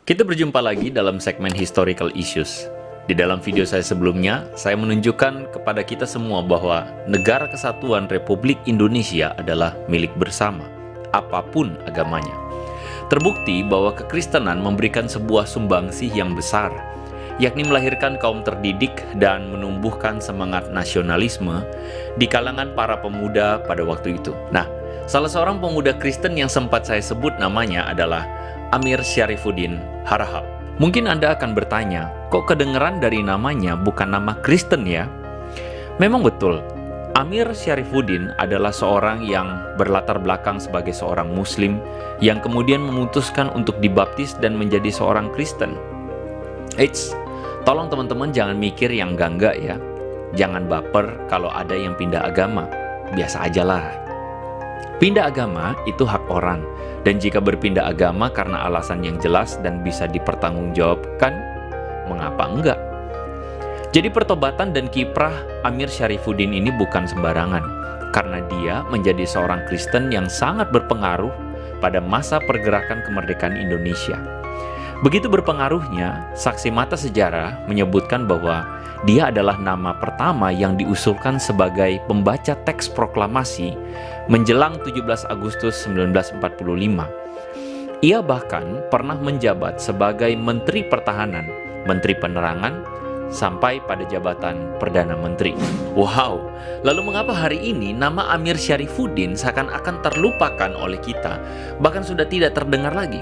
Kita berjumpa lagi dalam segmen Historical Issues. Di dalam video saya sebelumnya, saya menunjukkan kepada kita semua bahwa Negara Kesatuan Republik Indonesia adalah milik bersama, apapun agamanya. Terbukti bahwa kekristenan memberikan sebuah sumbangsih yang besar, yakni melahirkan kaum terdidik dan menumbuhkan semangat nasionalisme di kalangan para pemuda pada waktu itu. Nah, salah seorang pemuda Kristen yang sempat saya sebut namanya adalah Amir Syarifuddin Harahap. Mungkin Anda akan bertanya, kok kedengeran dari namanya bukan nama Kristen ya? Memang betul, Amir Syarifuddin adalah seorang yang berlatar belakang sebagai seorang Muslim yang kemudian memutuskan untuk dibaptis dan menjadi seorang Kristen. Eits, tolong teman-teman jangan mikir yang enggak ya. Jangan baper kalau ada yang pindah agama. Biasa aja lah. Pindah agama itu hak orang, dan jika berpindah agama karena alasan yang jelas dan bisa dipertanggungjawabkan, mengapa enggak? Jadi pertobatan dan kiprah Amir Syarifuddin ini bukan sembarangan, karena dia menjadi seorang Kristen yang sangat berpengaruh pada masa pergerakan kemerdekaan Indonesia. Begitu berpengaruhnya, saksi mata sejarah menyebutkan bahwa dia adalah nama pertama yang diusulkan sebagai pembaca teks proklamasi menjelang 17 Agustus 1945. Ia bahkan pernah menjabat sebagai Menteri Pertahanan, Menteri Penerangan, sampai pada jabatan Perdana Menteri. Wow, lalu mengapa hari ini nama Amir Syarifuddin seakan-akan terlupakan oleh kita, bahkan sudah tidak terdengar lagi?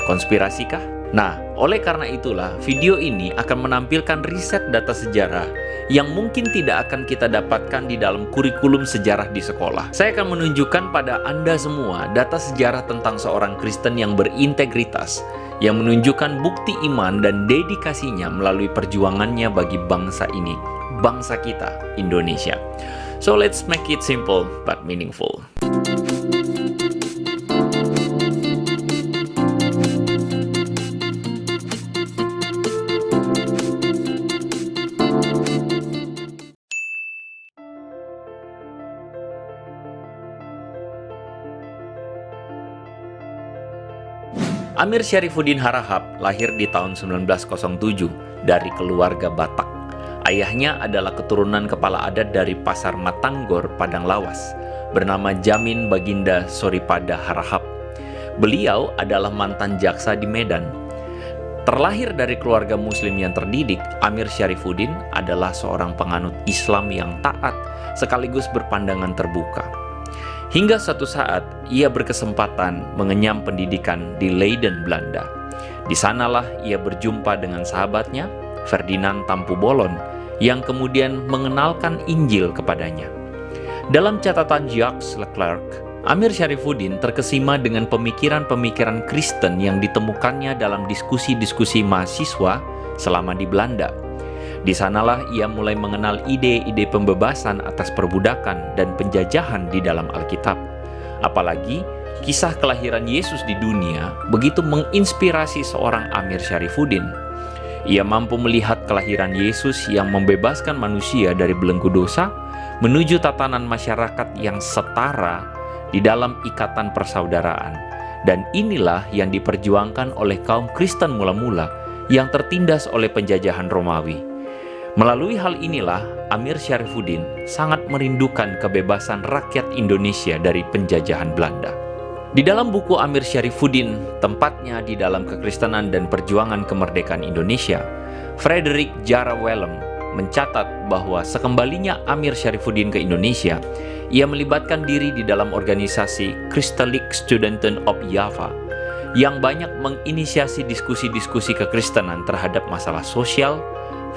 Konspirasikah? Nah, oleh karena itulah video ini akan menampilkan riset data sejarah yang mungkin tidak akan kita dapatkan di dalam kurikulum sejarah di sekolah. Saya akan menunjukkan pada Anda semua data sejarah tentang seorang Kristen yang berintegritas, yang menunjukkan bukti iman dan dedikasinya melalui perjuangannya bagi bangsa ini, bangsa kita, Indonesia. So let's make it simple but meaningful. Amir Syarifuddin Harahap lahir di tahun 1907 dari keluarga Batak. Ayahnya adalah keturunan kepala adat dari Pasar Matanggor, Padang Lawas, bernama Jamin Baginda Soripada Harahap. Beliau adalah mantan jaksa di Medan. Terlahir dari keluarga Muslim yang terdidik, Amir Syarifuddin adalah seorang penganut Islam yang taat sekaligus berpandangan terbuka. Hingga suatu saat, ia berkesempatan mengenyam pendidikan di Leiden, Belanda. Di sanalah ia berjumpa dengan sahabatnya, Ferdinand Tampu Bolon, yang kemudian mengenalkan Injil kepadanya. Dalam catatan Jacques Leclerc, Amir Syarifuddin terkesima dengan pemikiran-pemikiran Kristen yang ditemukannya dalam diskusi-diskusi mahasiswa selama di Belanda. Di sanalah ia mulai mengenal ide-ide pembebasan atas perbudakan dan penjajahan di dalam Alkitab. Apalagi, kisah kelahiran Yesus di dunia begitu menginspirasi seorang Amir Syarifuddin. Ia mampu melihat kelahiran Yesus yang membebaskan manusia dari belenggu dosa menuju tatanan masyarakat yang setara di dalam ikatan persaudaraan. Dan inilah yang diperjuangkan oleh kaum Kristen mula-mula yang tertindas oleh penjajahan Romawi. Melalui hal inilah, Amir Syarifuddin sangat merindukan kebebasan rakyat Indonesia dari penjajahan Belanda. Di dalam buku Amir Syarifuddin, tempatnya di dalam kekristenan dan perjuangan kemerdekaan Indonesia, Frederick Jara Wellem mencatat bahwa sekembalinya Amir Syarifuddin ke Indonesia, ia melibatkan diri di dalam organisasi Christelijk Studenten op Java yang banyak menginisiasi diskusi-diskusi kekristenan terhadap masalah sosial,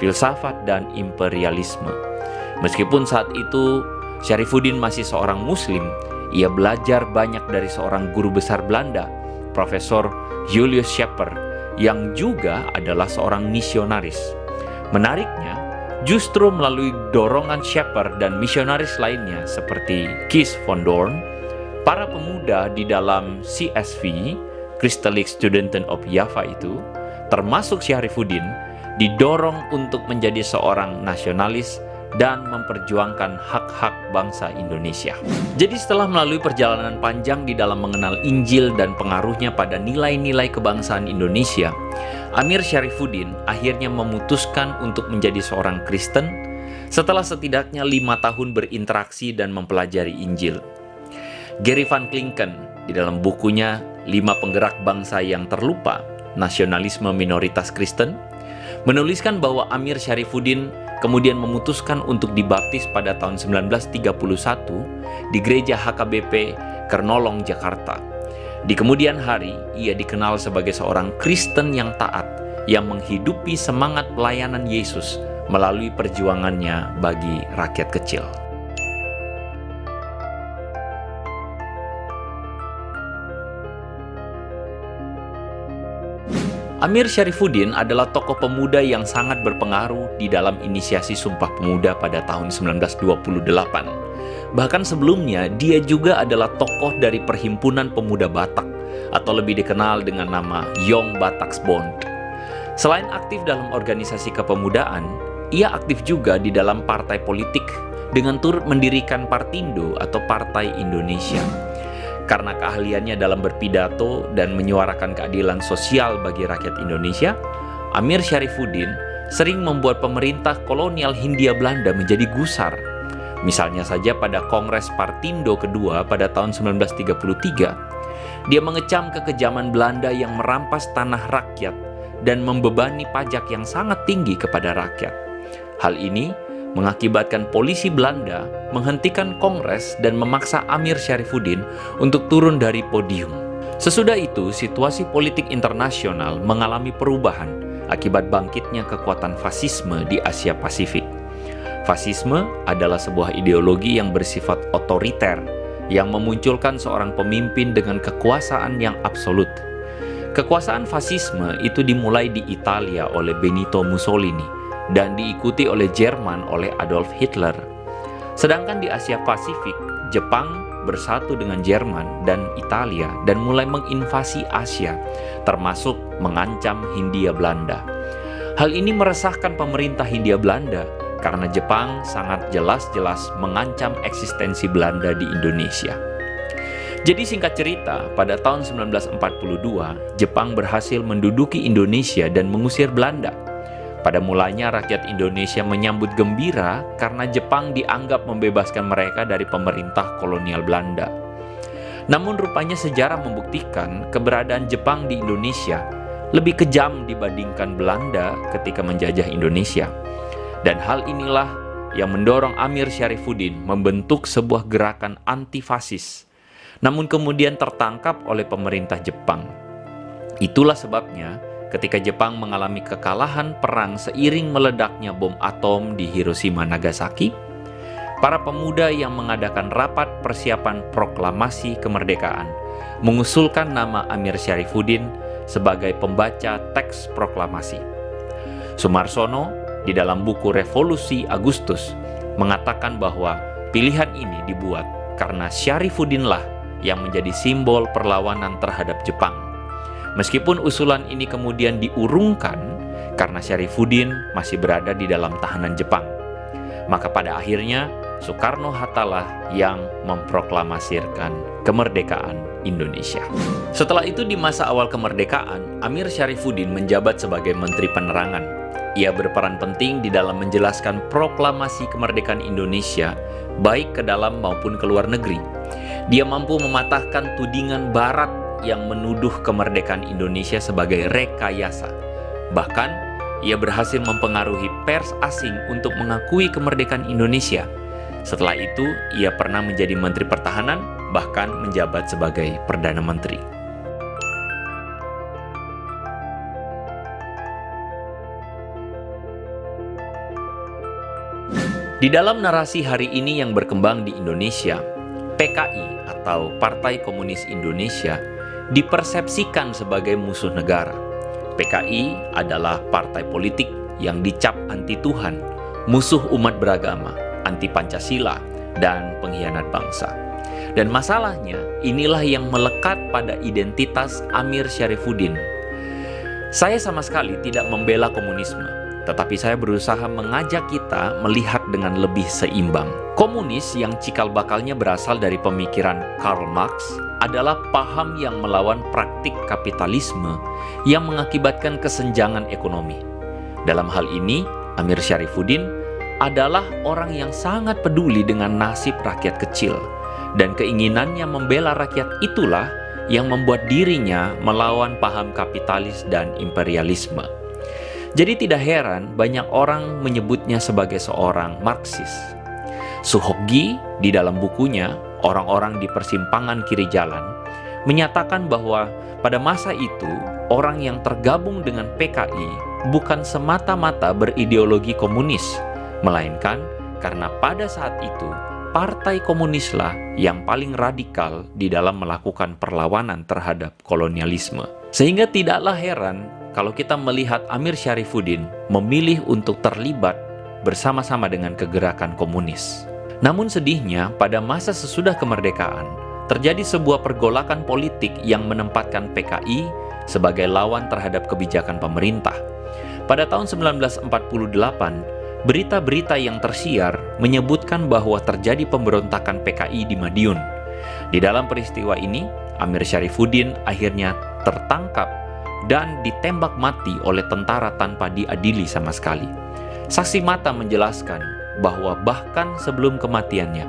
filsafat, dan imperialisme. Meskipun saat itu Syarifuddin masih seorang Muslim, ia belajar banyak dari seorang guru besar Belanda, Profesor Julius Schepper, yang juga adalah seorang misionaris. Menariknya, justru melalui dorongan Schepper dan misionaris lainnya seperti Kees van Doorn, para pemuda di dalam CSV, Christelijk Studenten op Java itu, termasuk Syarifuddin, didorong untuk menjadi seorang nasionalis dan memperjuangkan hak-hak bangsa Indonesia. Jadi setelah melalui perjalanan panjang di dalam mengenal Injil dan pengaruhnya pada nilai-nilai kebangsaan Indonesia, Amir Syarifuddin akhirnya memutuskan untuk menjadi seorang Kristen setelah setidaknya 5 tahun berinteraksi dan mempelajari Injil. Gary Van Klinken di dalam bukunya 5 Penggerak Bangsa yang Terlupa, Nasionalisme Minoritas Kristen, menuliskan bahwa Amir Syarifuddin kemudian memutuskan untuk dibaptis pada tahun 1931 di Gereja HKBP Kernolong, Jakarta. Di kemudian hari, ia dikenal sebagai seorang Kristen yang taat, yang menghidupi semangat pelayanan Yesus melalui perjuangannya bagi rakyat kecil. Amir Syarifuddin adalah tokoh pemuda yang sangat berpengaruh di dalam inisiasi Sumpah Pemuda pada tahun 1928. Bahkan sebelumnya, dia juga adalah tokoh dari Perhimpunan Pemuda Batak, atau lebih dikenal dengan nama Young Bataks Bond. Selain aktif dalam organisasi kepemudaan, ia aktif juga di dalam partai politik dengan turut mendirikan Partindo atau Partai Indonesia. Karena keahliannya dalam berpidato dan menyuarakan keadilan sosial bagi rakyat Indonesia, Amir Syarifuddin sering membuat pemerintah kolonial Hindia Belanda menjadi gusar. Misalnya saja pada Kongres Partindo kedua pada tahun 1933, dia mengecam kekejaman Belanda yang merampas tanah rakyat dan membebani pajak yang sangat tinggi kepada rakyat. Hal ini mengakibatkan polisi Belanda menghentikan Kongres dan memaksa Amir Syarifuddin untuk turun dari podium. Sesudah itu, situasi politik internasional mengalami perubahan akibat bangkitnya kekuatan fasisme di Asia Pasifik. Fasisme adalah sebuah ideologi yang bersifat otoriter, yang memunculkan seorang pemimpin dengan kekuasaan yang absolut. Kekuasaan fasisme itu dimulai di Italia oleh Benito Mussolini dan diikuti oleh Jerman oleh Adolf Hitler. Sedangkan di Asia Pasifik, Jepang bersatu dengan Jerman dan Italia dan mulai menginvasi Asia, termasuk mengancam Hindia Belanda. Hal ini meresahkan pemerintah Hindia Belanda karena Jepang sangat jelas-jelas mengancam eksistensi Belanda di Indonesia. Jadi singkat cerita, pada tahun 1942, Jepang berhasil menduduki Indonesia dan mengusir Belanda. Pada mulanya rakyat Indonesia menyambut gembira karena Jepang dianggap membebaskan mereka dari pemerintah kolonial Belanda. Namun rupanya sejarah membuktikan keberadaan Jepang di Indonesia lebih kejam dibandingkan Belanda ketika menjajah Indonesia. Dan hal inilah yang mendorong Amir Syarifuddin membentuk sebuah gerakan anti-fasis, namun kemudian tertangkap oleh pemerintah Jepang. Itulah sebabnya ketika Jepang mengalami kekalahan perang seiring meledaknya bom atom di Hiroshima Nagasaki, para pemuda yang mengadakan rapat persiapan proklamasi kemerdekaan mengusulkan nama Amir Syarifuddin sebagai pembaca teks proklamasi. Sumarsono di dalam buku Revolusi Agustus mengatakan bahwa pilihan ini dibuat karena Syarifuddinlah yang menjadi simbol perlawanan terhadap Jepang. Meskipun usulan ini kemudian diurungkan karena Syarifuddin masih berada di dalam tahanan Jepang, maka pada akhirnya Soekarno-Hatta yang memproklamasirkan kemerdekaan Indonesia. Setelah itu di masa awal kemerdekaan, Amir Syarifuddin menjabat sebagai Menteri Penerangan. Ia berperan penting di dalam menjelaskan proklamasi kemerdekaan Indonesia baik ke dalam maupun ke luar negeri. Dia mampu mematahkan tudingan Barat yang menuduh kemerdekaan Indonesia sebagai rekayasa. Bahkan, ia berhasil mempengaruhi pers asing untuk mengakui kemerdekaan Indonesia. Setelah itu, ia pernah menjadi Menteri Pertahanan, bahkan menjabat sebagai Perdana Menteri. Di dalam narasi hari ini yang berkembang di Indonesia, PKI atau Partai Komunis Indonesia dipersepsikan sebagai musuh negara. PKI adalah partai politik yang dicap anti Tuhan, musuh umat beragama, anti Pancasila, dan pengkhianat bangsa. Dan masalahnya, inilah yang melekat pada identitas Amir Syarifuddin. Saya sama sekali tidak membela komunisme. tetapi saya berusaha mengajak kita melihat dengan lebih seimbang. Komunis yang cikal bakalnya berasal dari pemikiran Karl Marx adalah paham yang melawan praktik kapitalisme yang mengakibatkan kesenjangan ekonomi. Dalam hal ini, Amir Syarifuddin adalah orang yang sangat peduli dengan nasib rakyat kecil, dan keinginannya membela rakyat itulah yang membuat dirinya melawan paham kapitalis dan imperialisme. Jadi tidak heran banyak orang menyebutnya sebagai seorang Marxis. Suhokgi di dalam bukunya Orang-orang di Persimpangan Kiri Jalan menyatakan bahwa pada masa itu orang yang tergabung dengan PKI bukan semata-mata berideologi komunis, melainkan karena pada saat itu Partai Komunislah yang paling radikal di dalam melakukan perlawanan terhadap kolonialisme. Sehingga tidaklah heran kalau kita melihat Amir Syarifuddin memilih untuk terlibat bersama-sama dengan kegerakan komunis. Namun sedihnya, pada masa sesudah kemerdekaan, terjadi sebuah pergolakan politik yang menempatkan PKI sebagai lawan terhadap kebijakan pemerintah. Pada tahun 1948, berita-berita yang tersiar menyebutkan bahwa terjadi pemberontakan PKI di Madiun. Di dalam peristiwa ini, Amir Syarifuddin akhirnya tertangkap dan ditembak mati oleh tentara tanpa diadili sama sekali. Saksi mata menjelaskan bahwa bahkan sebelum kematiannya,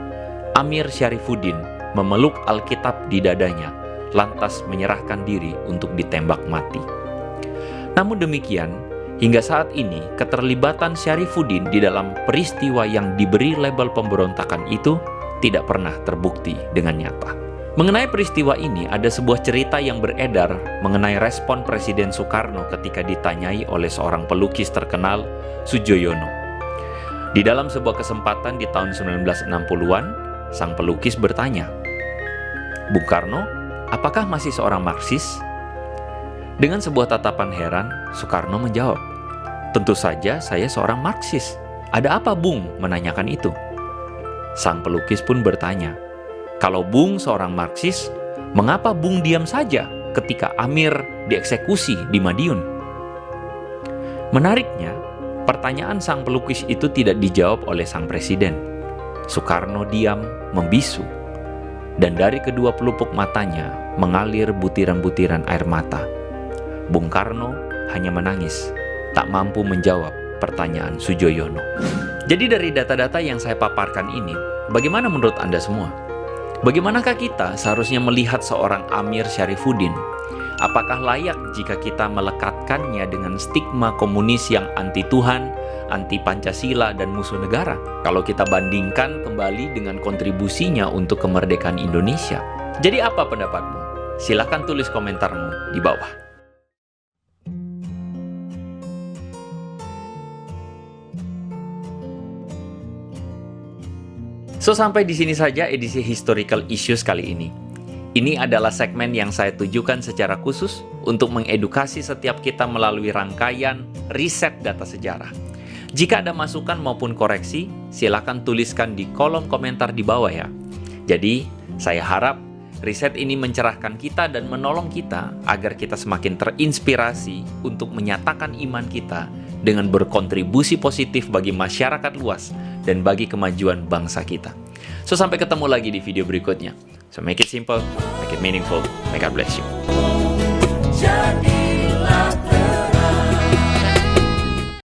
Amir Syarifuddin memeluk Alkitab di dadanya, lantas menyerahkan diri untuk ditembak mati. Namun demikian, hingga saat ini keterlibatan Syarifuddin di dalam peristiwa yang diberi label pemberontakan itu tidak pernah terbukti dengan nyata. Mengenai peristiwa ini, ada sebuah cerita yang beredar mengenai respon Presiden Soekarno ketika ditanyai oleh seorang pelukis terkenal, Soejoyono. Di dalam sebuah kesempatan di tahun 1960-an, sang pelukis bertanya, "Bung Karno, apakah masih seorang Marxis?" Dengan sebuah tatapan heran, Soekarno menjawab, "Tentu saja saya seorang Marxis. Ada apa Bung menanyakan itu?" Sang pelukis pun bertanya, "Kalau Bung seorang Marxis, mengapa Bung diam saja ketika Amir dieksekusi di Madiun?" Menariknya, pertanyaan sang pelukis itu tidak dijawab oleh sang presiden. Soekarno diam, membisu, dan dari kedua pelupuk matanya mengalir butiran-butiran air mata. Bung Karno hanya menangis, tak mampu menjawab pertanyaan Soejoyono. Jadi dari data-data yang saya paparkan ini, bagaimana menurut Anda semua? Bagaimanakah kita seharusnya melihat seorang Amir Syarifuddin? Apakah layak jika kita melekatkannya dengan stigma komunis yang anti Tuhan, anti Pancasila, dan musuh negara? Kalau kita bandingkan kembali dengan kontribusinya untuk kemerdekaan Indonesia. Jadi apa pendapatmu? Silahkan tulis komentarmu di bawah. So, sampai di sini saja edisi Historical Issues kali ini. Ini adalah segmen yang saya tujukan secara khusus untuk mengedukasi setiap kita melalui rangkaian riset data sejarah. Jika ada masukan maupun koreksi, silakan tuliskan di kolom komentar di bawah ya. Jadi, saya harap riset ini mencerahkan kita dan menolong kita agar kita semakin terinspirasi untuk menyatakan iman kita dengan berkontribusi positif bagi masyarakat luas dan bagi kemajuan bangsa kita. So, sampai ketemu lagi di video berikutnya. So, make it simple, make it meaningful. May God bless you.